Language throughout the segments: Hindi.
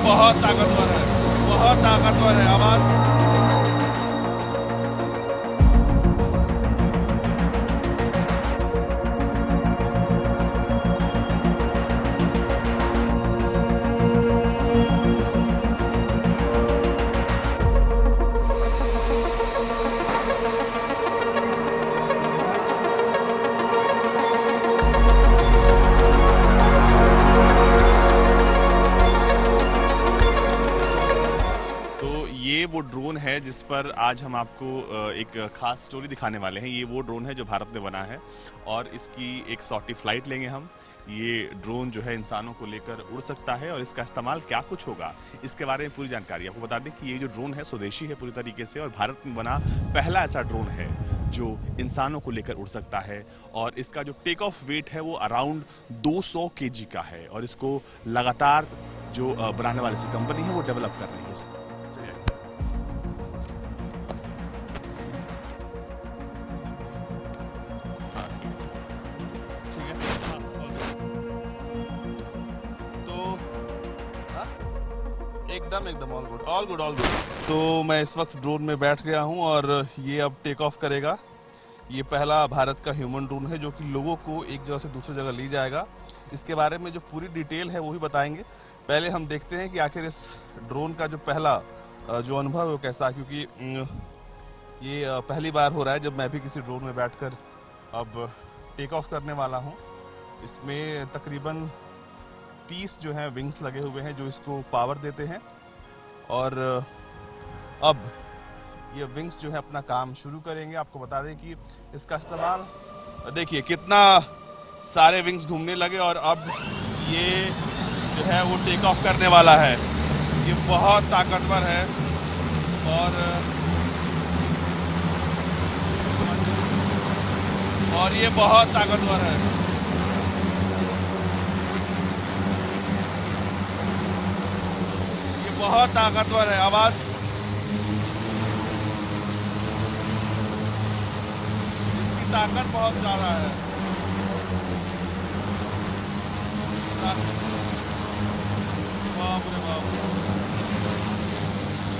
बहुत ताकतवर है, बहुत ताकतवर है। आवाज ये वो ड्रोन है जिस पर आज हम आपको एक खास स्टोरी दिखाने वाले हैं। ये वो ड्रोन है जो भारत में बना है और इसकी एक सॉर्टी फ्लाइट लेंगे हम। ये ड्रोन जो है इंसानों को लेकर उड़ सकता है और इसका इस्तेमाल क्या कुछ होगा इसके बारे में पूरी जानकारी आपको बता दें कि ये जो ड्रोन है स्वदेशी है पूरी तरीके से और भारत में बना पहला ऐसा ड्रोन है जो इंसानों को लेकर उड़ सकता है। और इसका जो टेक ऑफ वेट है वो अराउंड 200 kg का है और इसको लगातार जो बनाने वाली सी कंपनी है वो डेवलप कर रही है। एकदम एकदम all good all good all good. तो मैं इस वक्त ड्रोन में बैठ गया हूं और ये अब टेक ऑफ करेगा। ये पहला भारत का ह्यूमन ड्रोन है जो कि लोगों को एक जगह से दूसरी जगह ले जाएगा। इसके बारे में जो पूरी डिटेल है वो भी बताएंगे। पहले हम देखते हैं कि आखिर इस ड्रोन का जो पहला जो अनुभव है वो कैसा है, क्योंकि ये पहली बार हो रहा है जब मैं भी किसी ड्रोन में बैठकर अब टेक ऑफ करने वाला हूँ। इसमें तकरीबन 30 जो है विंग्स लगे हुए हैं जो इसको पावर देते हैं और अब ये विंग्स जो है अपना काम शुरू करेंगे। आपको बता दें कि इसका इस्तेमाल देखिए कितना सारे विंग्स घूमने लगे और अब ये जो है वो टेक ऑफ करने वाला है। ये बहुत ताकतवर है और ये बहुत ताकतवर है। बहुत ताकतवर है। आवाज इसकी ताकत बहुत ज्यादा है। बाप रे बाप,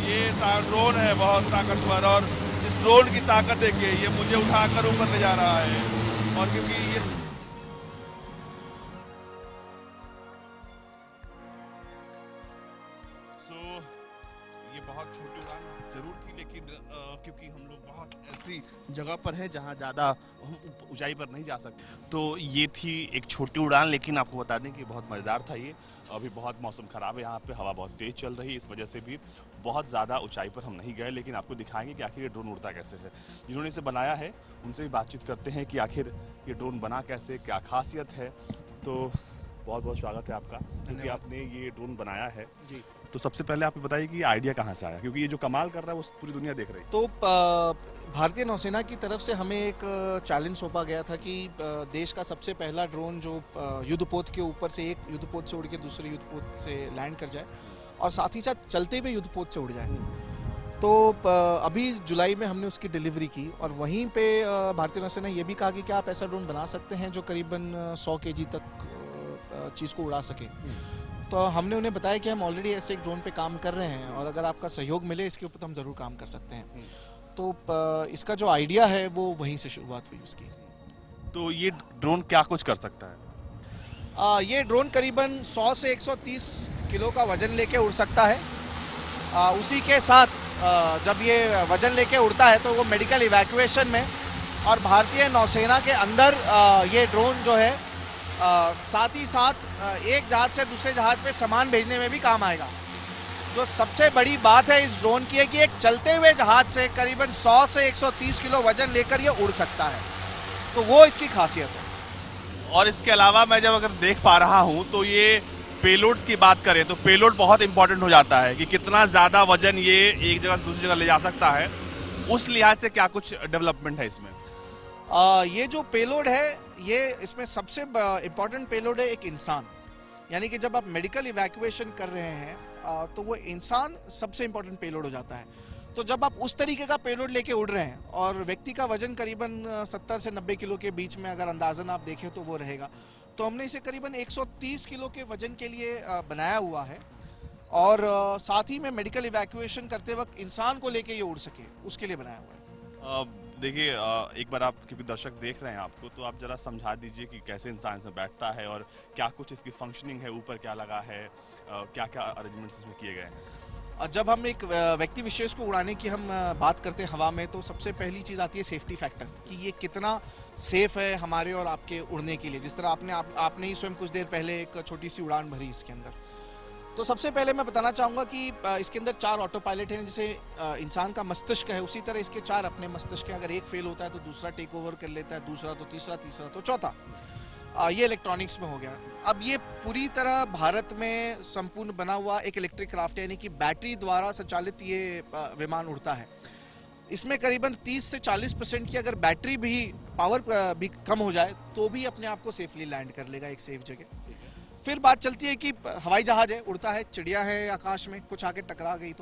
ये ड्रोन है बहुत ताकतवर और इस ड्रोन की ताकत देखिए, ये मुझे उठाकर ऊपर ले जा रहा है और क्योंकि ये ये बहुत छोटी उड़ान जरूर थी लेकिन क्योंकि हम लोग बहुत ऐसी जगह पर है जहाँ ज़्यादा हम ऊंचाई पर नहीं जा सकते, तो ये थी एक छोटी उड़ान। लेकिन आपको बता दें कि बहुत मज़ेदार था ये। अभी बहुत मौसम ख़राब है यहाँ पे, हवा बहुत तेज़ चल रही है, इस वजह से भी बहुत ज़्यादा ऊंचाई पर हम नहीं गए। लेकिन आपको दिखाएंगे कि आखिर ये ड्रोन उड़ता कैसे है। जिन्होंने इसे बनाया है उनसे भी बातचीत करते हैं कि आखिर ये ड्रोन बना कैसे, क्या खासियत है। तो बहुत बहुत स्वागत है आपका, क्योंकि आपने ये ड्रोन बनाया है जी। तो सबसे पहले आप बताइए कि ये आइडिया कहाँ से आया, क्योंकि ये जो कमाल कर रहा है वो पूरी दुनिया देख रही है। तो भारतीय नौसेना की तरफ से हमें एक चैलेंज सौंपा गया था कि देश का सबसे पहला ड्रोन जो युद्धपोत के ऊपर से एक युद्धपोत से उड़ के दूसरे युद्धपोत से लैंड कर जाए और साथ ही साथ चलते हुए युद्धपोत से उड़ जाए। तो अभी जुलाई में हमने उसकी डिलीवरी की और वहीं पे भारतीय नौसेना ये भी कहा कि क्या आप ऐसा ड्रोन बना सकते हैं जो करीबन 100 kg तक चीज़ को उड़ा सके। तो हमने उन्हें बताया कि हम ऑलरेडी ऐसे एक ड्रोन पे काम कर रहे हैं और अगर आपका सहयोग मिले इसके ऊपर तो हम ज़रूर काम कर सकते हैं। तो इसका जो आइडिया है वो वहीं से शुरुआत हुई उसकी। तो ये ड्रोन क्या कुछ कर सकता है? ये ड्रोन करीबन 100 से 130 किलो का वजन लेके उड़ सकता है। उसी के साथ जब ये वजन लेके उड़ता है तो वो मेडिकल इवैक्यूएशन में और भारतीय नौसेना के अंदर ये ड्रोन जो है साथ ही साथ एक जहाज से दूसरे जहाज पे सामान भेजने में भी काम आएगा। जो सबसे बड़ी बात है इस ड्रोन की है कि एक चलते हुए जहाज से करीबन 100 से 130 किलो वजन लेकर ये उड़ सकता है, तो वो इसकी खासियत है। और इसके अलावा मैं जब अगर देख पा रहा हूँ तो ये पेलोड्स की बात करें तो पेलोड बहुत इंपॉर्टेंट हो जाता है कि कितना ज़्यादा वजन ये एक जगह से दूसरी जगह ले जा सकता है। उस लिहाज से क्या कुछ डेवलपमेंट है इसमें? ये जो पेलोड है ये इसमें सबसे इम्पॉर्टेंट पेलोड है एक इंसान। यानी कि जब आप मेडिकल इवैक्यूएशन कर रहे हैं तो वो इंसान सबसे इम्पोर्टेंट पेलोड हो जाता है। तो जब आप उस तरीके का पेलोड लेके उड़ रहे हैं और व्यक्ति का वजन करीबन 70 से 90 किलो के बीच में अगर अंदाजन आप देखें तो वो रहेगा। तो हमने इसे करीबन 130 किलो के वजन के लिए बनाया हुआ है और साथ ही में मेडिकल इवैक्यूएशन करते वक्त इंसान को लेके ये उड़ सके, उसके लिए बनाया हुआ है। देखिए, एक बार आप, क्योंकि दर्शक देख रहे हैं आपको, तो आप जरा समझा दीजिए कि कैसे इंसान इसमें बैठता है और क्या कुछ इसकी फंक्शनिंग है, ऊपर क्या लगा है, क्या क्या अरेंजमेंट्स इसमें किए गए हैं। जब हम एक व्यक्ति विशेष को उड़ाने की हम बात करते हैं हवा में, तो सबसे पहली चीज़ आती है सेफ्टी फैक्टर, कि ये कितना सेफ है हमारे और आपके उड़ने के लिए। जिस तरह आपने ही स्वयं कुछ देर पहले एक छोटी सी उड़ान भरी इसके अंदर। तो सबसे पहले मैं बताना चाहूँगा कि इसके अंदर 4 ऑटो पायलट हैं, जैसे इंसान का मस्तिष्क है उसी तरह इसके 4 अपने मस्तिष्क हैं। अगर एक फेल होता है तो दूसरा टेक ओवर कर लेता है, दूसरा तो तीसरा, तीसरा तो चौथा। ये इलेक्ट्रॉनिक्स में हो गया। अब ये पूरी तरह भारत में संपूर्ण बना हुआ एक इलेक्ट्रिक क्राफ्ट है, यानी कि बैटरी द्वारा संचालित ये विमान उड़ता है। इसमें करीबन 30 से 40% की अगर बैटरी भी पावर भी कम हो जाए तो भी अपने आप को सेफली लैंड कर लेगा एक सेफ जगह। फिर बात चलती है कि हवाई जहाज है, उड़ता है, चिड़िया है आकाश में, कुछ आके टकरा गई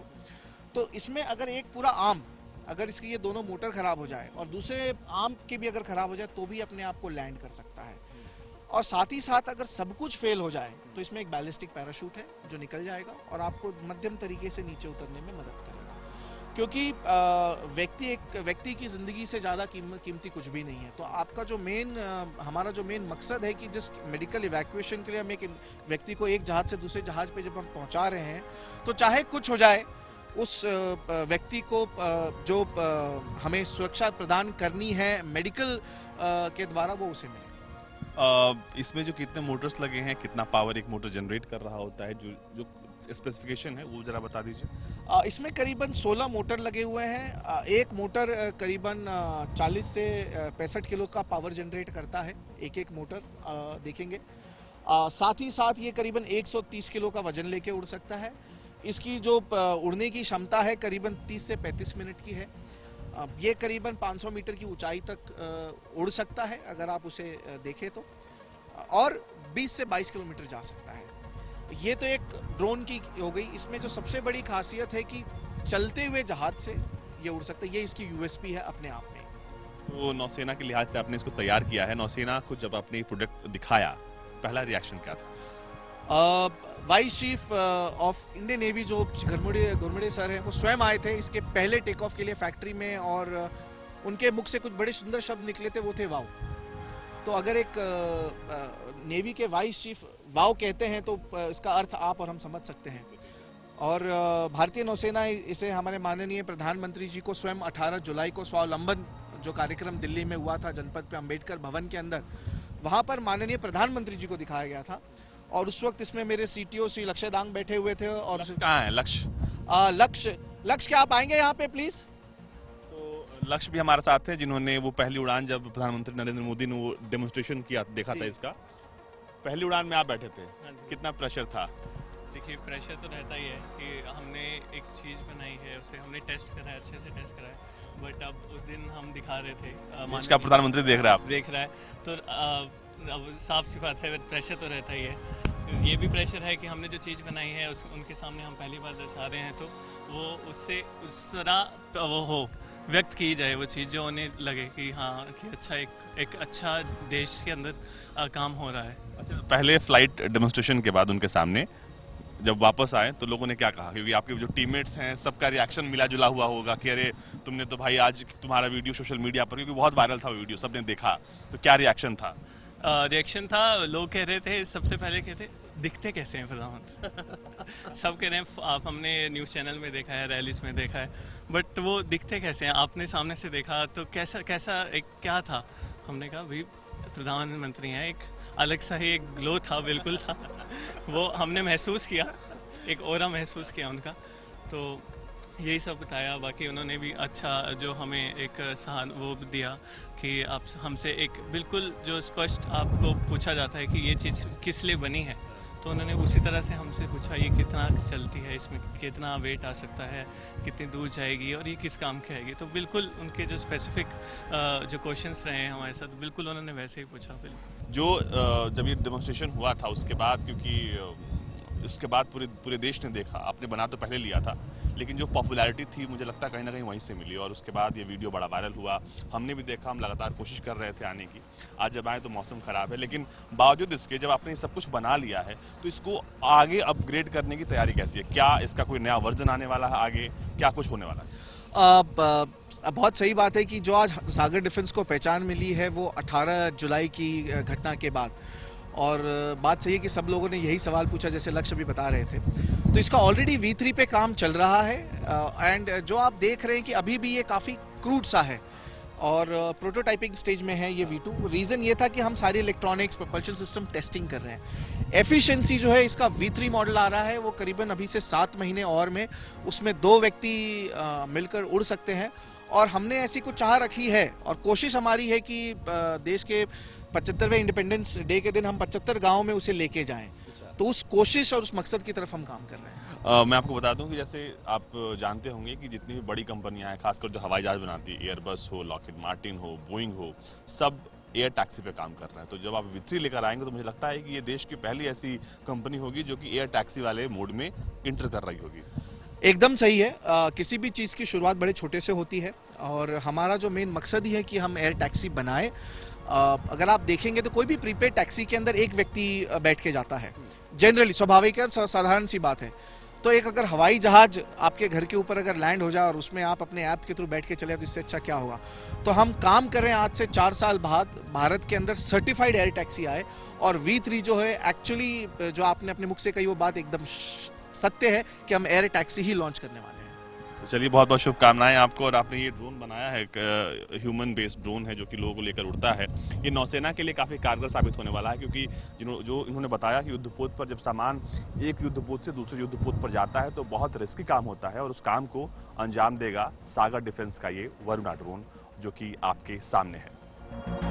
तो इसमें अगर एक पूरा आर्म, अगर इसके ये दोनों मोटर खराब हो जाए और दूसरे आर्म के भी अगर खराब हो जाए तो भी अपने आप को लैंड कर सकता है। और साथ ही साथ अगर सब कुछ फेल हो जाए तो इसमें एक बैलिस्टिक पैराशूट है जो निकल जाएगा और आपको मध्यम तरीके से नीचे उतरने में मदद करेगा। क्योंकि व्यक्ति की ज़िंदगी से ज़्यादा कीमती कुछ भी नहीं है। तो आपका जो हमारा जो मेन मकसद है कि जिस मेडिकल इवैक्यूएशन के लिए हम एक व्यक्ति को एक जहाज़ से दूसरे जहाज़ पे जब हम पहुंचा रहे हैं, तो चाहे कुछ हो जाए उस व्यक्ति को जो हमें सुरक्षा प्रदान करनी है मेडिकल के द्वारा, वो उसे मिले। इसमें जो कितने मोटर्स लगे हैं, कितना पावर एक मोटर जनरेट कर रहा होता है, जो स्पेसिफिकेशन है वो जरा बता दीजिए। इसमें करीबन 16 मोटर लगे हुए हैं। एक मोटर करीबन 40 से 65 किलो का पावर जनरेट करता है, एक मोटर देखेंगे। साथ ही साथ ये करीबन 130 किलो का वजन लेके उड़ सकता है। इसकी जो उड़ने की क्षमता है करीबन 30 से 35 मिनट की है। ये करीबन 500 मीटर की ऊंचाई तक उड़ सकता है अगर आप उसे देखें तो, और 20 से 22 किलोमीटर जा सकता है। ये तो एक ड्रोन की हो गई। इसमें जो सबसे बड़ी खासियत है कि चलते हुए जहाज से ये उड़ सकता है, ये इसकी यूएसपी है अपने आप में। तो नौसेना के लिहाज से आपने इसको तैयार किया है, नौसेना को जब आपने प्रोडक्ट दिखाया, पहला रिएक्शन क्या था? Vice chief of Indian navy जो गुरमुड़े सर हैं, वो स्वयं आए थे इसके पहले टेक ऑफ के लिए फैक्ट्री में, और उनके मुख से कुछ बड़े सुंदर शब्द निकले थे, वो थे वाव। तो अगर एक नेवी के वाइस चीफ वाव कहते हैं तो इसका अर्थ आप और हम समझ सकते हैं। और भारतीय नौसेना इसे हमारे माननीय प्रधानमंत्री जी को स्वयं 18 जुलाई को स्वावलंबन जो कार्यक्रम दिल्ली में हुआ था जनपद पे अंबेडकर भवन के अंदर, वहाँ पर माननीय प्रधानमंत्री जी को दिखाया गया था। और उस वक्त इसमें मेरे सीटीओ श्री लक्ष्य दांग बैठे हुए थे। और कहाँ है लक्ष्य? लक्ष्य क्या आप आएंगे यहाँ पे प्लीज? तो लक्ष्य भी हमारे साथ थे, जिन्होंने वो पहली उड़ान जब प्रधानमंत्री नरेंद्र मोदी ने वो डेमोन्स्ट्रेशन किया, देखा था इसका, पहली उड़ान में आप बैठे थे। कितना प्रेशर था? देखिए, प्रेशर तो रहता ही है कि हमने एक चीज़ बनाई है, उसे हमने टेस्ट करा है, अच्छे से टेस्ट करा है। बट अब उस दिन हम दिखा रहे थे, इसका प्रधानमंत्री देख रहा है, आप देख रहा है, तो अब साफ सी बात है, प्रेशर तो रहता ही है। ये भी प्रेशर है कि हमने जो चीज़ बनाई है उनके सामने हम पहली बार दर्शा रहे हैं, तो वो उससे उस तरह वो हो व्यक्त की जाए वो चीज़, जो उन्हें लगे कि हाँ कि अच्छा एक अच्छा देश के अंदर काम हो रहा है। अच्छा, पहले फ्लाइट डेमोन्स्ट्रेशन के बाद उनके सामने जब वापस आए तो लोगों ने क्या कहा? क्योंकि आपके जो टीममेट्स हैं सबका रिएक्शन मिला जुला हुआ होगा कि अरे तुमने तो भाई आज तुम्हारा वीडियो सोशल मीडिया पर, क्योंकि बहुत वायरल था वो वीडियो, सबने देखा, तो क्या रिएक्शन था? रिएक्शन था, लोग कह रहे थे, सबसे पहले कहते दिखते कैसे हैं प्रधानमंत्री सब कह रहे हैं आप, हमने न्यूज़ चैनल में देखा है, रैलीज में देखा है, बट वो दिखते कैसे हैं? आपने सामने से देखा तो कैसा एक क्या था? हमने कहा भाई प्रधानमंत्री हैं, एक अलग सा ही एक ग्लो था, बिल्कुल था वो हमने महसूस किया, एक ऑरा महसूस किया उनका। तो यही सब बताया। बाकी उन्होंने भी अच्छा जो हमें एक वो दिया कि आप हमसे एक बिल्कुल जो स्पष्ट आपको पूछा जाता है कि ये चीज़ किस लिए बनी है, तो उन्होंने उसी तरह से हमसे पूछा ये कितना चलती है, इसमें कितना वेट आ सकता है, कितनी दूर जाएगी और ये किस काम की आएगी। तो बिल्कुल उनके जो स्पेसिफिक जो क्वेश्चंस रहे हैं हमारे साथ, बिल्कुल उन्होंने वैसे ही पूछा। बिल्कुल जो जब ये डेमोन्स्ट्रेशन हुआ था उसके बाद, क्योंकि उसके बाद पूरे देश ने देखा। आपने बना तो पहले लिया था, लेकिन जो पॉपुलैरिटी थी मुझे लगता है कहीं ना कहीं वहीं से मिली, और उसके बाद ये वीडियो बड़ा वायरल हुआ। हमने भी देखा, हम लगातार कोशिश कर रहे थे आने की। आज जब आए तो मौसम ख़राब है, लेकिन बावजूद इसके जब आपने ये सब कुछ बना लिया है तो इसको आगे अपग्रेड करने की तैयारी कैसी है? क्या इसका कोई नया वर्जन आने वाला है आगे? क्या कुछ होने वाला है? बहुत सही बात है कि जो आज सागर डिफेंस को पहचान मिली है वो 18 जुलाई की घटना के बाद, और बात सही है कि सब लोगों ने यही सवाल पूछा जैसे लक्ष्य भी बता रहे थे। तो इसका ऑलरेडी V3 पे काम चल रहा है, एंड जो आप देख रहे हैं कि अभी भी ये काफ़ी क्रूड सा है और प्रोटोटाइपिंग स्टेज में है ये V2। रीज़न ये था कि हम सारी इलेक्ट्रॉनिक्स प्रपल्शन सिस्टम टेस्टिंग कर रहे हैं। एफिशिएंसी जो है इसका V3 मॉडल आ रहा है वो करीबन अभी से 7 महीने और में उसमें 2 व्यक्ति मिलकर उड़ सकते हैं, और हमने ऐसी कुछ चाह रखी है और कोशिश हमारी है कि देश के 75वें इंडिपेंडेंस डे के दिन हम 75 गाँव में उसे लेके जाएं। तो उस कोशिश और उस मकसद की तरफ हम काम कर रहे हैं। मैं आपको बता दूं कि जैसे आप जानते होंगे कि जितनी भी बड़ी कंपनियां हैं, खासकर जो हवाई जहाज बनाती है, एयरबस हो, लॉकहीड मार्टिन हो, बोइंग हो, सब एयर टैक्सी पे काम कर रहे हैं। तो जब आप V3 लेकर आएंगे तो मुझे लगता है कि ये देश की पहली ऐसी कंपनी होगी जो कि एयर टैक्सी वाले मोड में इंटर कर रही होगी। एकदम सही है। किसी भी चीज़ की शुरुआत बड़े छोटे से होती है, और हमारा जो मेन मकसद ही है कि हम एयर टैक्सी बनाएं। अगर आप देखेंगे तो कोई भी प्रीपेड टैक्सी के अंदर एक व्यक्ति बैठ के जाता है, जनरली स्वाभाविक है, साधारण सी बात है। तो एक अगर हवाई जहाज आपके घर के ऊपर अगर लैंड हो जाए और उसमें आप अपने ऐप के थ्रू बैठ के चले तो इससे अच्छा क्या होगा। तो हम काम कर रहे हैं आज से 4 साल बाद भारत के अंदर सर्टिफाइड एयर टैक्सी आए, और V3 जो है एक्चुअली जो आपने अपने मुख से कही वो बात एकदम सत्य है कि हम एयर टैक्सी ही लॉन्च करने वाले हैं। तो चलिए, बहुत बहुत शुभकामनाएं आपको। और आपने ये ड्रोन बनाया है, एक ह्यूमन बेस्ड ड्रोन है जो कि लोगों को लेकर उड़ता है। ये नौसेना के लिए काफ़ी कारगर साबित होने वाला है, क्योंकि जो इन्होंने बताया कि युद्धपोत पर जब सामान एक युद्धपोत से दूसरे युद्धपोत पर जाता है तो बहुत रिस्की काम होता है, और उस काम को अंजाम देगा सागर डिफेंस का ये वरुणा ड्रोन जो कि आपके सामने है।